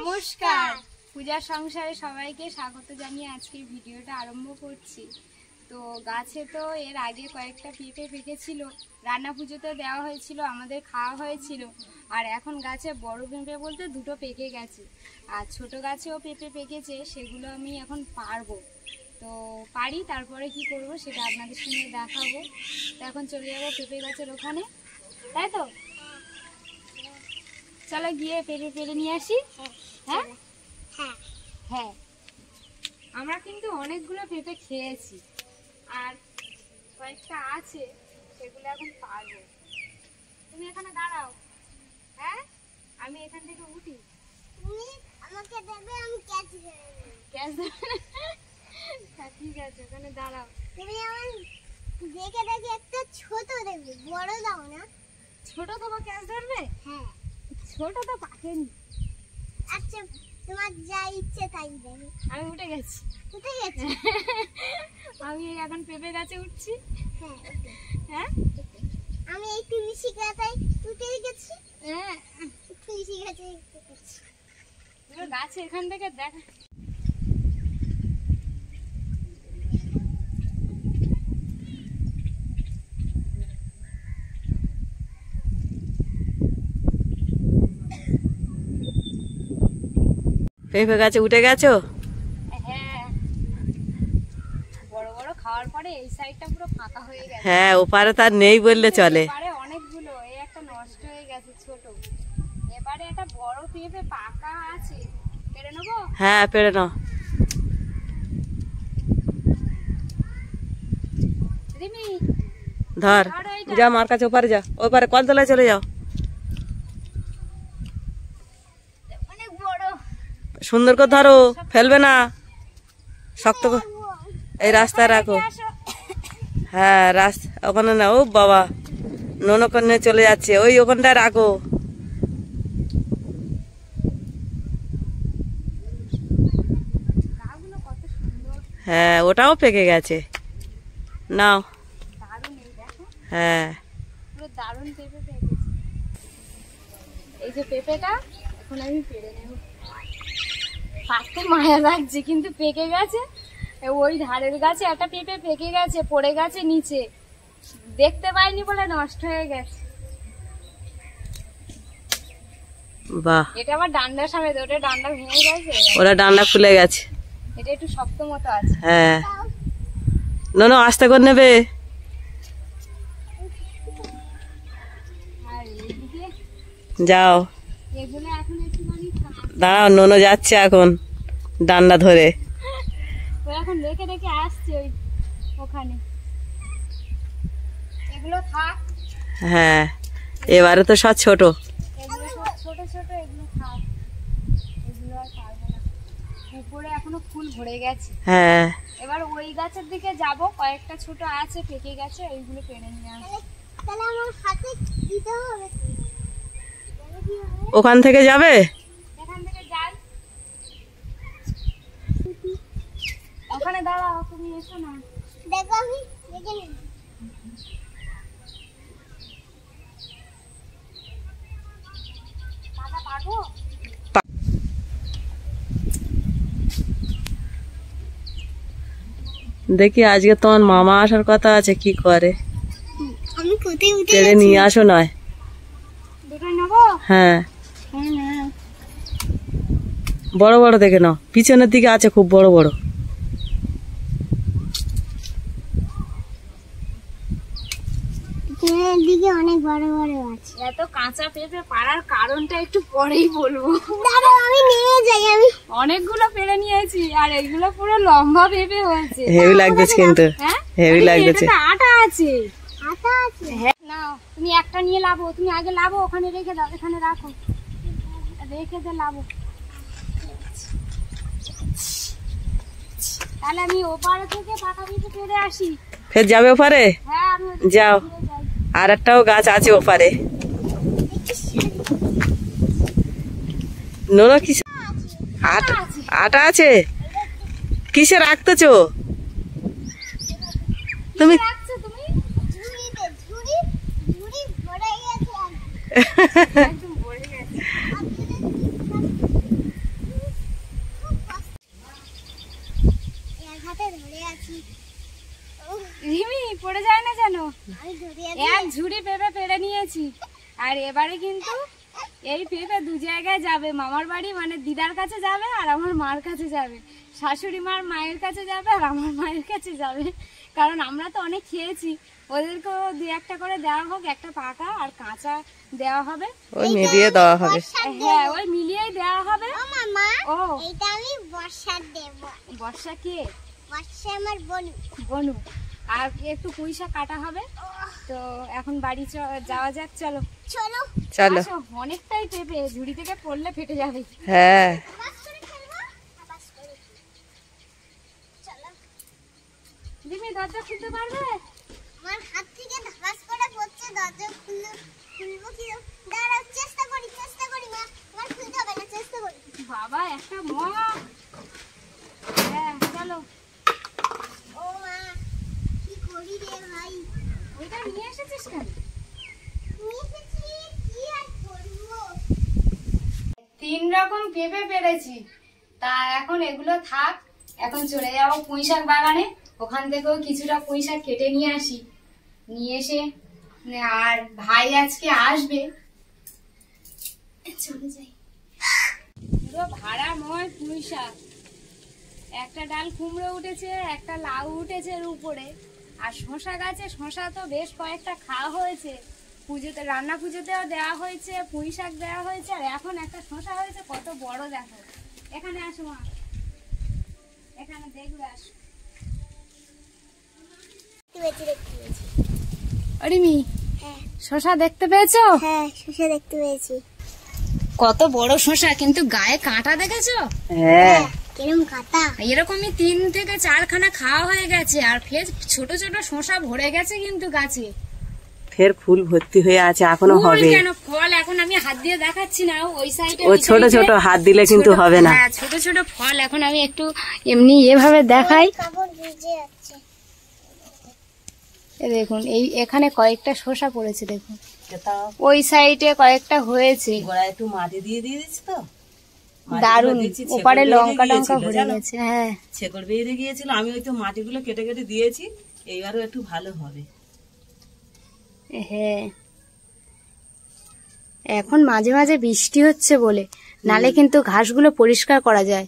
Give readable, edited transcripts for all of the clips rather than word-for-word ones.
নমস্কার, পূজার সংসারে সবাইকে স্বাগত জানিয়ে আজকের ভিডিওটা আরম্ভ করছি। তো গাছে তো এর আগে কয়েকটা পেঁপে পেকেছিল, রান্না পুজোতে দেওয়া হয়েছিল, আমাদের খাওয়া হয়েছিল। আর এখন গাছে বড় পেঁপে বলতে দুটো পেকে গেছে, আর ছোট গাছেও পেঁপে পেকেছে, সেগুলো আমি এখন পারবো। তো পারি তারপরে কি করব সেটা আপনাদের সঙ্গে দেখাবো। তো এখন চলে যাবো পেঁপে গাছের ওখানে, তাই তো? চলো গিয়ে পেঁপে পেরে নিয়ে আসি। হ্যাঁ হ্যাঁ হ্যাঁ, আমরা কিন্তু অনেকগুলো পেঁপে খেয়েছি, আর কয়েকটা আছে, সেগুলো এখন পারবো। তুমি এখানে দাঁড়াও, হ্যাঁ আমি এখান থেকে উঠি। তুমি আমাকে দেবে, আমি ক্যাচ ধরে নেব। ক্যাচ দেবে? ঠিক আছে, ওখানে দাঁড়াও। তুমি আমার দেখে দেখে একটা ছোট দেবে, বড় দাও না। ছোট দেবো ক্যাচ ধরবে? হ্যাঁ, ছোট তো পাকেনি। আচ্ছা তোমার যা ইচ্ছে তাই দেবে। আমি উঠে গেছি। উঠে গেছে? আমি এখন পেঁপে গাছে উঠছি। হ্যাঁ হ্যাঁ, আমি এই তুলসী গাছটাই উঠে গেছি। হ্যাঁ তুলসী গাছে উঠেছি। গাছে এখান থেকে দেখা। পেঁপে গাছে উঠে গেছো? হ্যাঁ, বড় বড় খাওয়ার পরে এই সাইডটা পুরো ফাঁকা হয়ে গেছে। হ্যাঁ, ওপারে তার নেই বললে চলে। এবারে অনেকগুলো, এই একটা নষ্ট হয়ে গেছে ছোট। এবারে একটা বড় পেঁপে পাকা আছে, পেরে নেবো? হ্যাঁ, পেড়ে নাও। রিমি ধর, যা মার কাছে, ওপারে যা, ওপারে কলতলায় চলে যাও। অনেক বড়। সুন্দর করে ধরো, ফেলবে না, শক্ত করে এই রাস্তায় রাখো। আসো। হ্যাঁ, রাস্তা ওখানে না। ও বাবা, ননকন্যা চলে যাচ্ছে, ওই ওখানটায় রাখো। গাগুলো কত সুন্দর, হ্যাঁ, ওটাও পেকে গেছে, নাও। দারুণ, এই দেখো হ্যাঁ, পুরো দারুণ পেঁপে পেকেছে। এই যে পেঁপেটা এখন আমি পেরে নেব। পাকতে মায়া লাগছে, কিন্তু পেকে গেছে। ওই ধারের গাছে একটা পেঁপে পেকে গেছে, পড়ে গেছে নিচে, দেখতে পাইনি বলে নষ্ট হয়ে গেছে। বাহ, এটা আবার ডান্ডার সামনে, ওটা ডান্ডা ভেঙে গেছে, ওরা ডান্ডা খুলে গেছে। এটা একটু শক্ত মতো আছে। হ্যাঁ, ননো আস্তে করে নেবে। আর এইদিকে যাও, এগুলো এখন একটুখানি দাঁড়াও, ননো যাচ্ছে এখন ডান্ডা ধরে। ও এখন রেখে রেখে আসছে ওই ওখানে। এগুলো থাক, হ্যাঁ, এবারে তো সব ছোট। এগুলো সব ছোট ছোট, এগুলো থাক, এগুলো আর পারবো না। উপরে এখনো ফুল ভরে গেছে। হ্যাঁ, এবার ওই গাছের দিকে যাব, কয়েকটা ছোট আছে পেকে গেছে, ওইগুলো পেরে নিয়ে আসবো। তাহলে আমার হাতে দিতে হবে। ওখান থেকে যাবে। এখান থেকে যাই, ওখানে দাঁড়াও, তুমি এসো না। দেখো আমি দেখে নিই। টাকা পাবো? দেখি আজকে তোমার মামা আসার কথা আছে, কি করে। আমি কোথায় উঠে পেড়ে নিয়ে আসো নয়। দুটো নেবো? হ্যাঁ, হ্যাঁ না, বড় বড় দেখে নাও, পিছনের দিকে আছে খুব বড় বড়। পেছনের দিকে অনেক বড় বড় আছে। এত কাঁচা পেঁপে পাড়ার কারণটা একটু পরেই বলবো। দাঁড়াও আমি নিয়ে যাই। আমি অনেকগুলো পেরে নিয়েছি, আর এগুলো পুরো লম্বা পেঁপে হয়েছে। হেভি লাগতেছে কিন্তু, হ্যাঁ, হেভি লাগতেছে। এটাতে আটা আছে। আটা আছে। হ্যাঁ, নাও তুমি একটা নিয়ে লাভো, তুমি আগে লাভো, ওখানে রেখে দাও, এখানে রাখো, রেখে দে লাভো। তাহলে আমি ওপারে থেকে পাকা পেঁপে পেরে আসি। ফের যাবে ওপারে? হ্যাঁ, আমি ওদিকে যাও, ফিরে যাই। আর একটাও গাছ আছে ওপারে। নোনো কি আটা? আটা আছে? কিসে রাখতেছো তুমি? রাখছো তুমি? ঝুড়িতে, ঝুড়ি ভরে গেছে। একদম ভরে গেছে। রিমি পড়ে যায় না যেন। আমি ধরিয়ে এক ঝুড়ি পেঁপে পেড়ে নিয়েছি, আর এবারে কিন্তু এই পেঁপে দু জায়গায় যাবে। মামার বাড়ি মানে দিদার কাছে যাবে, আর আমার মার কাছে যাবে। শাশুড়ি মার মায়ের কাছে যাবে, আর আমার মায়ের কাছে যাবে। কারণ আমরা তো অনেক খেয়েছি, ওদেরকেও দু একটা করে দেওয়া হোক, একটা পাকা আর কাঁচা দেওয়া হবে। ওই মিলিয়ে দেওয়া হবে। হ্যাঁ, ওই মিলিয়েই দেওয়া হবে। ও মামা, ও এটা আমি বর্ষা দেব। বর্ষা কে? বর্ষা আমার বোন। বনু। আর একটু পুঁই শাক কাটা হবে। তো এখন বাড়ি যাওয়া যাক, চলো। চলো চলো। আসো, অনেকটাই পেঁপে, ঝুড়ি থেকে পড়লে ফেটে যাবে। হ্যাঁ, বাস করে খেলবো, বাস করে। চলো। রিমি দরজা খুলতে পারবে? আমার হাত থেকে ধাস করে পড়ছে, দরজা খুলবো কি? দাঁড়াও, চেষ্টা করি মা। আমার খুলতে হবে না, চেষ্টা করি। বাবা একটা মগ। হ্যাঁ চলো। ও মা, কি করি রে ভাই? ওইটা নিয়ে এসেছিস কেন? নিয়ে এসেছি, কি আর করবো? 3 রকম পেঁপে পেরেছি, তা এখন এগুলো থাক। এখন চলে যাবো পুঁই শাক বাগানে, ওখান থেকেও কিছুটা পুঁই শাক কেটে নিয়ে আসি। নিয়ে এসে আর ভাই আজকে আসবে, চলে যাই। পুরো ভাড়াময় পুঁই শাক। একটা ডাল কুমড়ো উঠেছে, একটা লাউ উঠেছে এর উপরে, আর শশা গাছে শশা তো বেশ কয়েকটা খাওয়া হয়েছে। পুজোতে, রান্না পুজোতেও দেওয়া হয়েছে, পুঁই শাক দেওয়া হয়েছে, আর এখন একটা শশা হয়েছে, কত বড় দেখো। এখানে আসো মা, এখানে দেখবে, আসো। দেখতে পেয়েছি। অরিমি, হ্যাঁ শশা দেখতে পেয়েছো? হ্যাঁ, শসা দেখতে পেয়েছি। কত বড় শশা, কিন্তু গায়ে কাঁটা দেখেছো? হ্যাঁ, কিরম কাটা। এরকমই 3 থেকে 4 খানা খাওয়া হয়ে গেছে, আর ফের ছোট ছোট শশা ভরে গেছে কিন্তু গাছে। ফের ফুল ভর্তি হয়ে আছে, এখনো ফুল হবে। কেন, ফল এখন আমি হাত দিয়ে দেখাচ্ছি না, ওই সাইডে। ও ছোট ছোট হাত দিলে কিন্তু হবে না। হ্যাঁ, ছোট ছোট ফল এখন আমি একটু এমনি এভাবে দেখাই। কাপড় ভিজে যাচ্ছে। এ দেখুন, এই এখানে কয়েকটা শসা পড়েছে, দেখুন ওই সাইডে কয়েকটা হয়েছে। গোড়ায় একটু মাটি দিয়ে দিচ্ছি তো, দারুন, ওপারে লঙ্কা টঙ্কা ভরে গেছে। হ্যাঁ, ছেকড় বেরিয়ে গিয়েছিল, আমি ওই তো মাটিগুলো কেটে কেটে দিয়েছি, এইবারও একটু ভালো হবে। হ্যাঁ, এখন মাঝে মাঝে বৃষ্টি হচ্ছে বলে, নালে কিন্তু ঘাসগুলো পরিষ্কার করা যায়।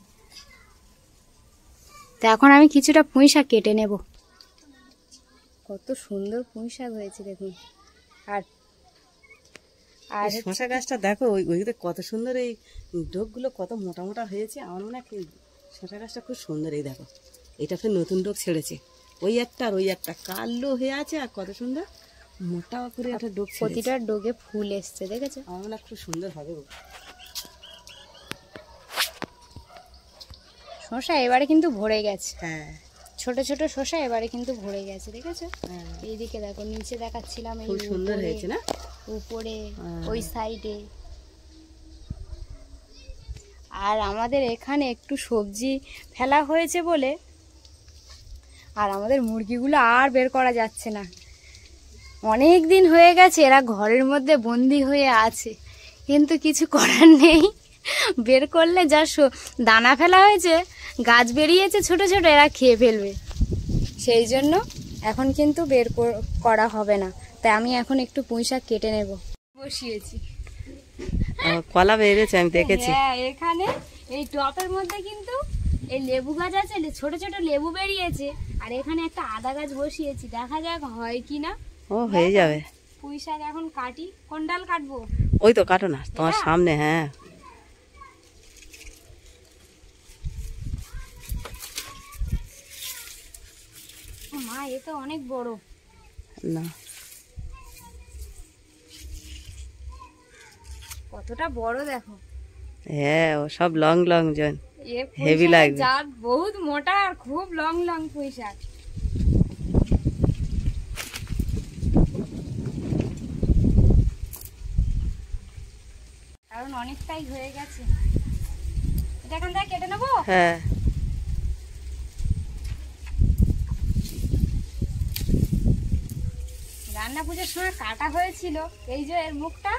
তা এখন আমি কিছুটা পুঁই শাক কেটে নেব। কত সুন্দর পুঁই শাক হয়েছে দেখুন। আর আর শশা গাছটা দেখো, ওইতে কত সুন্দর, এই ডোকগুলো কত মোটা মোটা হয়েছে। আমার মনে হয় শশা গাছটা খুব সুন্দর। এই দেখো, এটা ফের নতুন ডোক ছেড়েছে, ওই একটা আর ওই একটা কালো হয়ে আছে, আর কত সুন্দর মোটা করে একটা ডোক ছেড়েছে। প্রতিটা ডোগে ফুল এসছে, দেখেছো? আমার মনে হয় খুব সুন্দর হবে। শসা এবারে কিন্তু ভরে গেছে। হ্যাঁ, ছোট ছোট শসা এবারে কিন্তু ভরে গেছে, দেখেছো? হ্যাঁ, এইদিকে দেখো, নিচে দেখাচ্ছিলাম, এই খুব সুন্দর উপরে, হয়েছে না? উপরে হ্যাঁ। ওই সাইডে। আর আমাদের এখানে একটু সবজি ফেলা হয়েছে বলে, আর আমাদের মুরগিগুলো আর বের করা যাচ্ছে না। অনেক দিন হয়ে গেছে এরা ঘরের মধ্যে বন্দি হয়ে আছে, কিন্তু কিছু করার নেই। বের করলে যা দানা ফেলা হয়েছে, গাছ বেরিয়েছে ছোট ছোট, এরা খেয়ে ফেলবে। সেই জন্য এখন কিন্তু বের করা হবে না। তাই আমি এখন একটু পুঁই শাক কেটে নেব, বসিয়েছি। কলা বেরিয়েছে, আমি দেখেছি। হ্যাঁ, এখানে এই টপের মধ্যে কিন্তু এই লেবু গাছ আছে, ছোট ছোট লেবু বেরিয়েছে, আর এখানে একটা আদা গাছ বসিয়েছি, দেখা যাক হয় কিনা। ও হয়ে যাবে। পুঁই শাক এখন কাটি, কোন ডাল কাটবো? ওই তো কাটো না, তোমার এটা? সামনে। হ্যাঁ, ও মা, এ তো অনেক বড়। না কতটা বড় দেখো। হ্যাঁ, ও সব লং লং জন, এ পুঁই হেভি শাকের লাগবে। জাত বহুত মোটা আর খুব লং লং পুঁই শাক। কারণ অনেকটাই হয়ে গেছে, এটা এখান থেকে কেটে নেবো। হ্যাঁ, রান্না পুজোর সময় কাটা হয়েছিল, এই যে এর মুখটা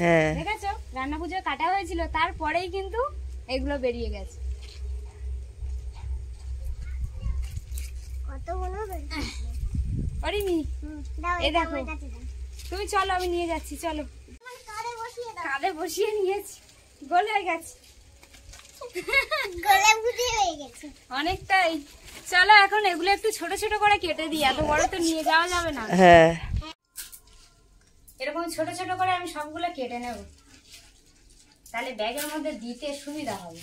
হ্যাঁ, দেখেছো, রান্না পুজোয় কাটা হয়েছিল, তারপরেই কিন্তু এগুলো বেরিয়ে গেছে। কতগুলো বেরিয়েছে। অরিমি দাও এই এটা দেখো। আমার কাছে দাও। তুমি চলো, আমি নিয়ে যাচ্ছি, চলো। তোমার কাঁধে বসিয়ে দাও। কাঁধে বসিয়ে নিয়েছি, গোল হয়ে গেছে গলা বুঝে হয়ে গেছে। অনেকটাই। চলো এখন এগুলো একটু ছোট ছোট করে কেটে দিই, এত বড় তো নিয়ে যাওয়া যাবে না। হ্যাঁ এরকম ছোট ছোট করে আমি সবগুলো কেটে নেব, তাহলে ব্যাগের মধ্যে দিতে সুবিধা হবে।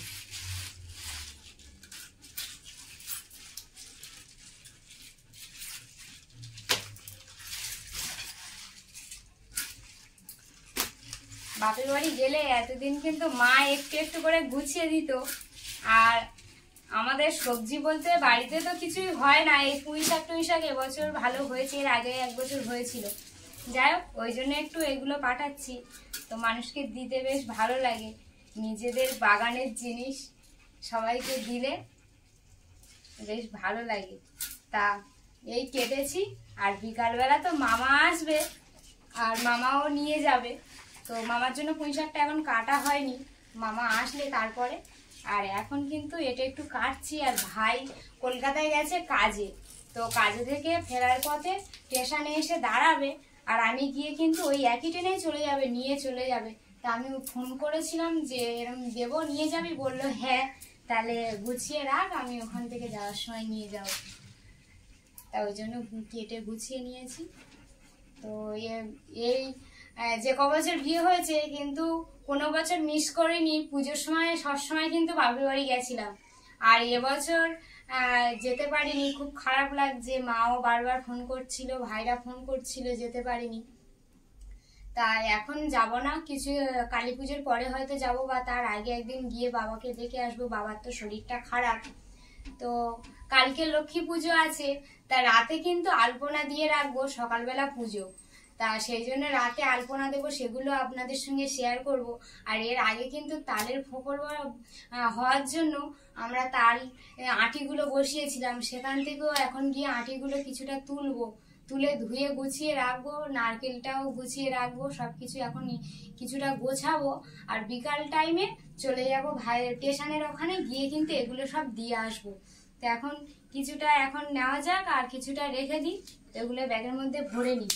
বাপের বাড়ি গেলে এতদিন কিন্তু মা একটু একটু করে গুছিয়ে দিত। আর আমাদের সবজি বলতে বাড়িতে তো কিছুই হয় না, এই পুঁই শাক এবছর ভালো হয়েছে, এর আগে 1 বছর হয়েছিল। যাই হোক, ওই জন্য একটু এগুলো পাঠাচ্ছি, তো মানুষকে দিতে বেশ ভালো লাগে। নিজেদের বাগানের জিনিস সবাইকে দিলে বেশ ভালো লাগে। তা এই কেটেছি, আর বিকালবেলা তো মামা আসবে, আর মামাও নিয়ে যাবে। তো মামার জন্য পুঁই শাকটা এখন কাটা হয়নি, মামা আসলে তারপরে। আর এখন কিন্তু এটা একটু কাটছি। আর ভাই কলকাতায় গেছে কাজে, তো কাজে থেকে ফেরার পথে স্টেশনে এসে দাঁড়াবে, আর আমি গিয়ে কিন্তু ওই একই ট্রেনেই চলে যাবে, নিয়ে চলে যাবে। তা আমি ফোন করেছিলাম যে এরকম দেবো, নিয়ে যাবি? বললো হ্যাঁ, তাহলে গুছিয়ে রাখ, আমি ওখান থেকে যাওয়ার সময় নিয়ে যাবো। তা ওই জন্য কেটে গুছিয়ে নিয়েছি। তো এই যে কবছর বিয়ে হয়েছে, কিন্তু কোনো বছর মিস করিনি। পুজোর সময় সবসময় কিন্তু বাপের বাড়ি গেছিলাম, আর এবছর যেতে পারিনি, খুব খারাপ লাগছে। মাও বারবার ফোন করছিল, ভাইরা ফোন করছিল, যেতে পারিনি। তাই এখন যাব না, কিছু কালী পুজোর পরে হয়তো যাব, বা তার আগে একদিন গিয়ে বাবাকে দেখে আসবো। বাবার তো শরীরটা খারাপ। তো কালকে লক্ষ্মী পুজো আছে, তা রাতে কিন্তু আলপনা দিয়ে রাখবো, সকালবেলা পুজো। তা সেই জন্য রাতে আলপনা দেবো, সেগুলো আপনাদের সঙ্গে শেয়ার করব। আর এর আগে কিন্তু তালের ফোকর হওয়ার জন্য আমরা তাল আটিগুলো বসিয়েছিলাম, সেখান থেকেও এখন গিয়ে আটিগুলো কিছুটা তুলে ধুয়ে গুছিয়ে রাখবো, নারকেলটাও গুছিয়ে রাখবো, সবকিছু এখন কিছুটা গোছাবো। আর বিকাল টাইমে চলে যাব ভাইয়ের স্টেশনের ওখানে, গিয়ে কিন্তু এগুলো সব দিয়ে আসবো। তো এখন কিছুটা এখন নেওয়া যাক, আর কিছুটা রেখে দিই, এগুলো ব্যাগের মধ্যে ভরে নিই।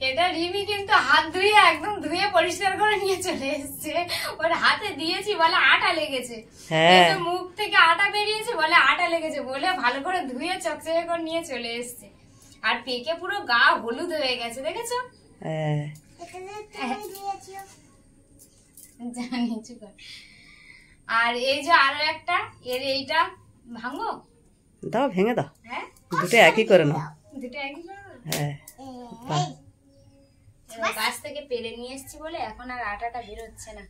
এটা রিমি কিন্তু হাত ধুয়ে একদম ধুয়ে পরিষ্কার করে নিয়ে চলে এসেছে। ওর হাতে দিয়েছি, বলে আটা লেগেছে। মুখ থেকে আটা বেরিয়েছে, বলে আটা লেগেছে, বলে ভালো করে ধুয়ে চকচকে করে নিয়ে চলে এসেছে। আর পেকে পুরো গা হলুদ হয়ে গেছে, দেখেছো? জানি। আর এই যে আরো একটা, এইটা ভাঙো, দাও, ভেঙে দাও। হ্যাঁ, দুটো একই করে নাও। দুটো একই করে নাও। হ্যাঁ, গাছ থেকে পেরে নিয়ে এসেছি বলে এখন আর আটাটা বেরোচ্ছে না।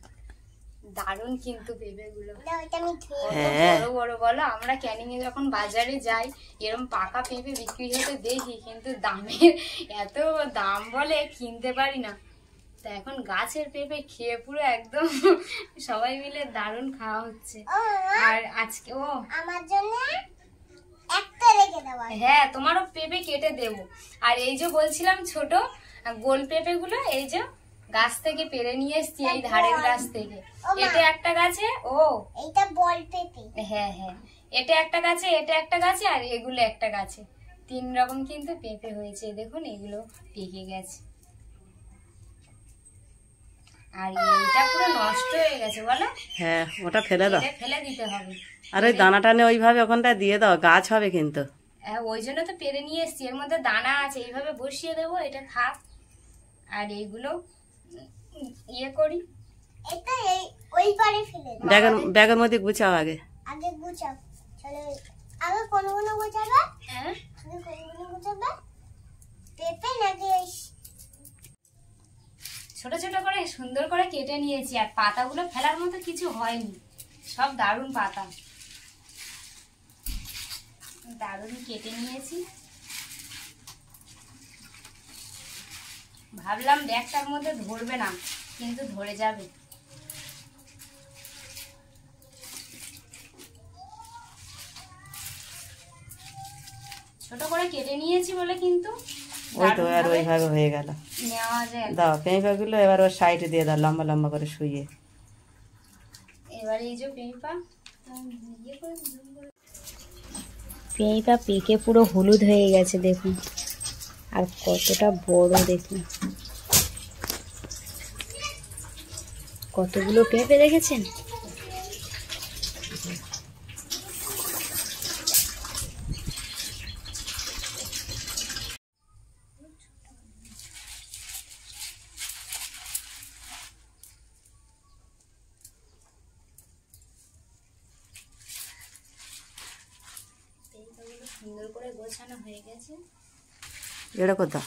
দারুণ কিন্তু পেঁপে গুলো, বড় বড়। বলো, আমরা ক্যানিং এ যখন বাজারে যাই, এরকম পাকা পেঁপে বিক্রি হতে দেখি, কিন্তু দামের এত দাম বলে কিনতে পারি না। তা এখন গাছের পেঁপে খেয়ে পুরো একদম সবাই মিলে দারুণ খাওয়া হচ্ছে। আর আজকে আমার জন্য একটা রেখে দাও। হ্যাঁ, তোমারও পেঁপে কেটে দেবো। আর এই যে বলছিলাম ছোট গোল পেঁপে গুলো, এই যে গাছ থেকে পেরে নিয়ে এসছি, এই ধারের গাছ থেকে। এটা একটা গাছে, এইটা বল পেঁপে। হ্যাঁ হ্যাঁ, এটা একটা গাছে, এটা একটা গাছে, আর এগুলো একটা গাছে। 3 রকম কিন্তু পেঁপে হয়েছে। দেখুন, এগুলো পেকে গেছে। আর এইটা পুরো নষ্ট হয়ে গেছে, বলো? হ্যাঁ, ওটা ফেলে দাও, ফেলে দিতে হবে। আর ওই দানাটা ওইভাবে ওখানটা দিয়ে দাও, গাছ হবে কিন্তু। হ্যাঁ, ওই জন্য তো পেরে নিয়ে এসছি, এর মধ্যে দানা আছে, এইভাবে বসিয়ে দেবো, এটা থাক। আর এইগুলো ইয়ে করি, এটা ওই পারে ফেলে দাও। ব্যাগের মধ্যে গুছাও, আগে গুছাও। চলো, আগে কোনগুলো গুছাবে? হ্যাঁ, আগে কোনগুলো গুছাবে? পেঁপে নাকি? ছোট ছোট করে সুন্দর করে কেটে নিয়েছি। আর পাতাগুলো ফেলার মতো কিছু হয়নি, সব দারুণ পাতা, দারুণ কেটে নিয়েছি। ভাবলাম ব্যাগটার মধ্যে ধরবে না, কিন্তু ধরে যাবে। ছোট করে কেটে নিয়েছি বলে কিন্তু ওই তো আর ওইভাবে হয়ে গেল। নেওয়া যায়। দাও পেঁপেগুলো এবার ওর সাইডে দিয়ে দাও, লম্বা লম্বা করে শুয়ে। এবার এই যে পেঁপা পেঁপা পেকে পুরো হলুদ হয়ে গেছে দেখুন, আর কতটা বড় দেখুন, কতগুলো পেঁপে দেখেছেন। সুন্দর করে গোছানো হয়ে গেছে। এটা কোথা?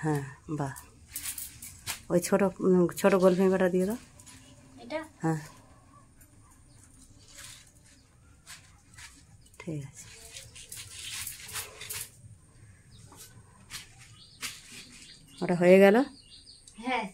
হ্যাঁ, বাহ, ওই ছোট ছোট গোল পেঁপেটা দিয়ে দাও। এটা হ্যাঁ, ঠিক আছে। ওটা হয়ে গেল। হ্যাঁ,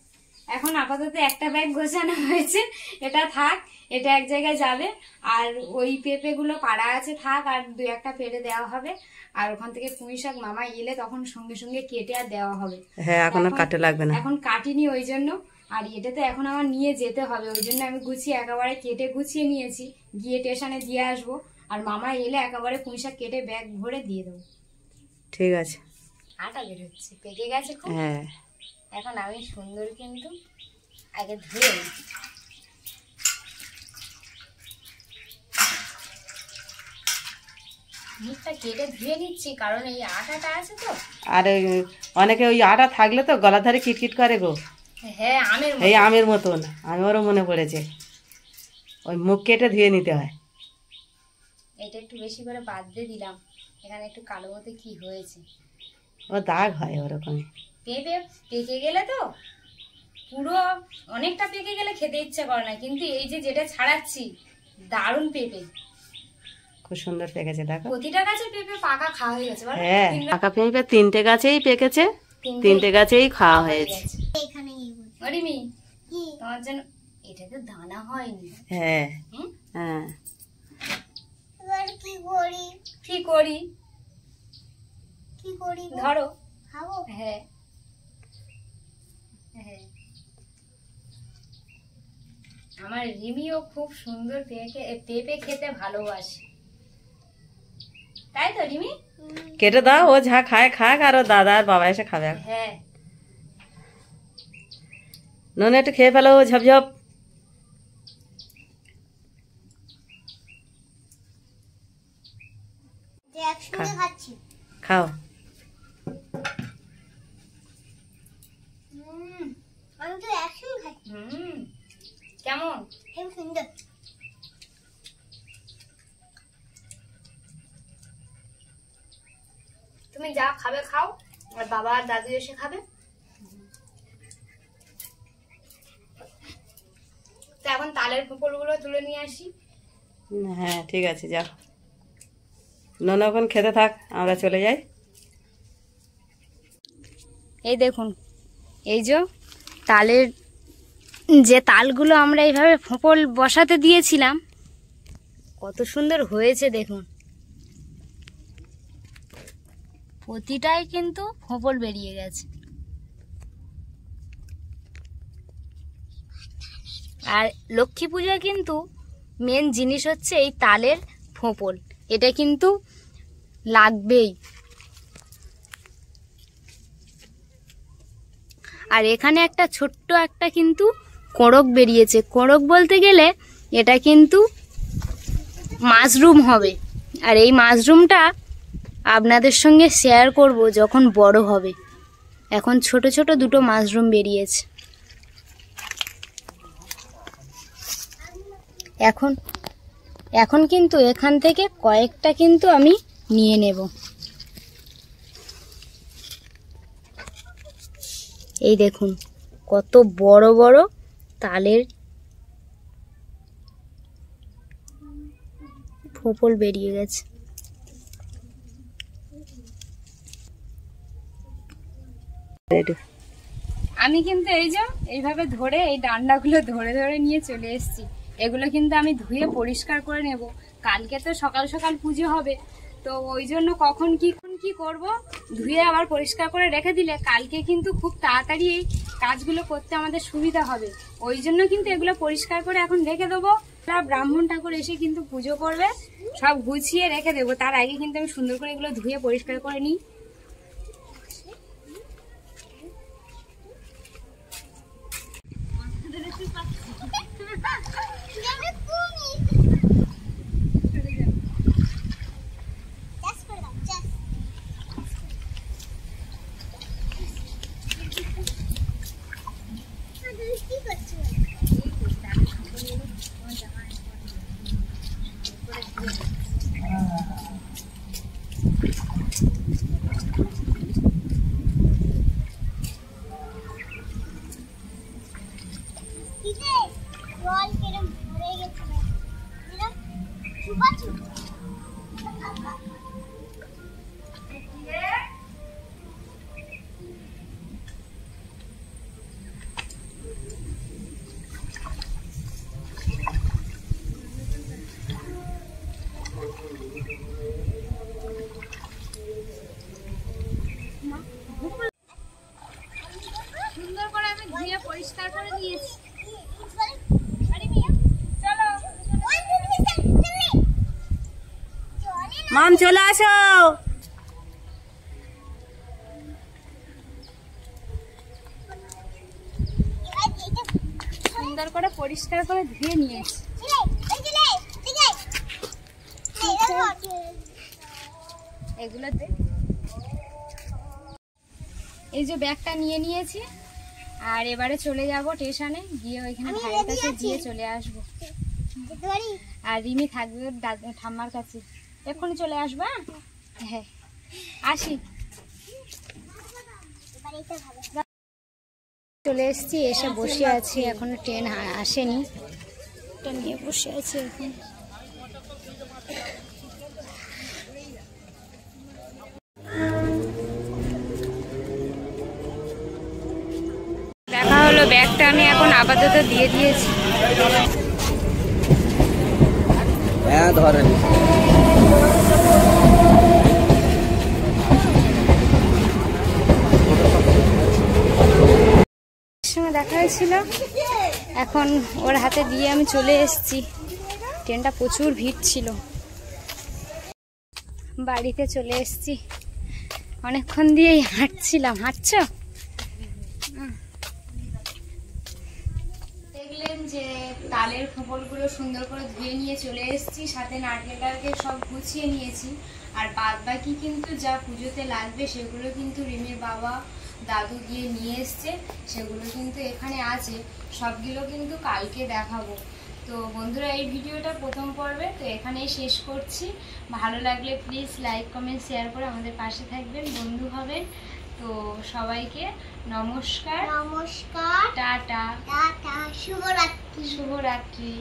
এখন আপাতত একটা ব্যাগ গোছানো হয়েছে, এটা থাক, এটা এক জায়গায় যাবে। আর ওই পেঁপেগুলো পাড়া আছে থাক, আর 2-1টা পেড়ে দেওয়া হবে। আর ওখান থেকে পুঁই শাক মামা এলে তখন সঙ্গে সঙ্গে কেটে আর দেওয়া হবে। হ্যাঁ, এখন আর কাটে লাগবে না। এখন কাটিনি ওই জন্য। আর এটা তো এখন আমার নিয়ে যেতে হবে, ওই জন্য আমি গুছিয়ে একেবারে কেটে গুছিয়ে নিয়েছি, গিয়ে স্টেশনে দিয়ে আসবো। আর মামা এলে একেবারে পুঁই শাক কেটে ব্যাগ ভরে দিয়ে দেবো। ঠিক আছে। আটা বের হচ্ছে, পেকে গেছে খুব। হ্যাঁ, এখন আমি সুন্দর কিন্তু আগে ধুয়ে নিই। মুখটা কেটে ধুয়ে নিচ্ছি, কারণ এই আটাটা আছে তো। আর অনেকে ওই আটা থাকলে তো গলার ধারে কিটকিট করে গো। হ্যাঁ, এই আমের মতন, আমারও মনে পড়েছে, ওই মুখ কেটে ধুয়ে নিতে হয়। এটা একটু বেশি করে বাদ দিয়ে দিলাম, এখানে একটু কালো মতো কি হয়েছে। ও দাগ হয় ওরকমই। পেঁপে পেকে গেলে তো পুরো অনেকটা পেকে গেলে খেতে ইচ্ছা করে না, কিন্তু এই যে যেটা ছাড়াচ্ছি দারুণ পেঁপে, খুব সুন্দর পেকেছে দেখো। প্রতিটা গাছের পেঁপে পাকা খাওয়া হয়ে গেছে। হ্যাঁ, পাকা পেঁপে 3টে গাছেই পেকেছে, 3টে গাছেই খাওয়া হয়েছে। এখানে অরিমি, তোমার জন্য এটাতে দানা হয়নি। হ্যাঁ, হ্যাঁ, এবার কি করি? কি করি কি করি গো? ধরো। খাবো? হ্যাঁ হ্যাঁ, আমার রিমিও খুব সুন্দর পেঁপে খেতে ভালোবাসে, তাই তো রিমি? কেটে দাও, ও যা খায় খাক, আর ও দাদা আর বাবা এসে খাবে। হ্যাঁ, নুন একটু খেয়ে ফেলো ঝপঝপ। যে একসঙ্গে খাচ্ছি। খাও। আমি তো একসঙ্গে খাচ্ছি। কেমন? খুব সুন্দর। তুমি যা খাবে খাও, আর বাবা আর দাদু এসে খাবে। তো এখন তালের ফোঁপলগুলো তুলে নিয়ে আসি। হ্যাঁ, ঠিক আছে, যাও। নন এখন খেতে থাক, আমরা চলে যাই। এই দেখুন, এই যে তালের যে তালগুলো আমরা এইভাবে ফোঁপল বসাতে দিয়েছিলাম, কত সুন্দর হয়েছে দেখুন। প্রতিটাই কিন্তু ফোঁপল বেরিয়ে গেছে। আর লক্ষ্মী পূজা কিন্তু মেন জিনিস হচ্ছে এই তালের ফোঁপল, এটা কিন্তু লাগবেই। আর এখানে একটা ছোট্ট একটা কিন্তু কোড়ক বেরিয়েছে। কোড়ক বলতে গেলে এটা কিন্তু মাশরুম হবে, আর এই মাশরুমটা আপনাদের সঙ্গে শেয়ার করব যখন বড় হবে। এখন ছোট ছোট 2টো মাশরুম বেরিয়েছে। এখন কিন্তু এখান থেকে কয়েকটা কিন্তু আমি নিয়ে নেব। এই দেখুন কত বড় বড় তালের ফোঁপল বেরিয়ে গেছে। আমি কিন্তু এই যে এইভাবে ধরে এই ডান্ডাগুলো ধরে ধরে নিয়ে চলে এসেছি। এগুলো কিন্তু আমি ধুয়ে পরিষ্কার করে নেব। কালকে তো সকাল সকাল পুজো হবে, তো ওই জন্য কখন কি করব, ধুয়ে আবার পরিষ্কার করে রেখে দিলে কালকে কিন্তু খুব তাড়াতাড়ি এই কাজগুলো করতে আমাদের সুবিধা হবে। ওই জন্য কিন্তু এগুলো পরিষ্কার করে এখন রেখে দেবো। ব্রাহ্মণ ঠাকুর এসে কিন্তু পুজো করবে, সব গুছিয়ে রেখে দেবো। তার আগে কিন্তু আমি সুন্দর করে এগুলো ধুয়ে পরিষ্কার করে নিই। সুন্দর করে আমি ধুয়ে পরিষ্কার করে নিয়েছি। মাম চলে আসো। সুন্দর করে পরিষ্কার করে ধুয়ে নিয়েছি। এগুলোতে এই যে ব্যাগটা নিয়ে নিয়েছি, আর এবারে চলে যাব স্টেশনে, গিয়ে ওইখানে ভাইয়ের কাছে দিয়ে চলে আসবো। আর রিমি থাকবে ওর ঠাম্মার কাছে, এক্ষুনি চলে আসবা। হ্যাঁ আসি। চলে এসেছি, এসে বসে আছি, এখনো ট্রেন আসেনি, এটা নিয়ে বসে আছি এখন। দেখা হলো, ব্যাগটা আমি এখন আপাতত দিয়ে দিয়েছি। হ্যাঁ ধরেন সঙ্গে দেখা হয়েছিল, এখন ওর হাতে দিয়ে আমি চলে এসেছি। ট্রেনটা প্রচুর ভিড় ছিল। বাড়িতে চলে এসেছি, অনেকক্ষণ দিয়েই হাঁটছিলাম। হাঁটছো? দেখলেন যে তালের খোপলগুলো সুন্দর করে ধুয়ে নিয়ে চলে এসেছি, সাথে নারকেলটাকে সব গুছিয়ে নিয়েছি। আর বাদ বাকি কিন্তু যা পুজোতে লাগবে সেগুলো কিন্তু রিমির বাবা দাদু গিয়ে নিয়ে এসছে, সেগুলো কিন্তু এখানে আছে। সবগুলো কিন্তু কালকে দেখাবো। তো বন্ধুরা, এই ভিডিওটা প্রথম পর্বে তো এখানেই শেষ করছি। ভালো লাগলে প্লিজ লাইক কমেন্ট শেয়ার করে আমাদের পাশে থাকবেন, বন্ধু হবেন। তো সবাইকে নমস্কার, নমস্কার, টাটা, টাটা, শুভরাত্রি। শুভরাত্রি।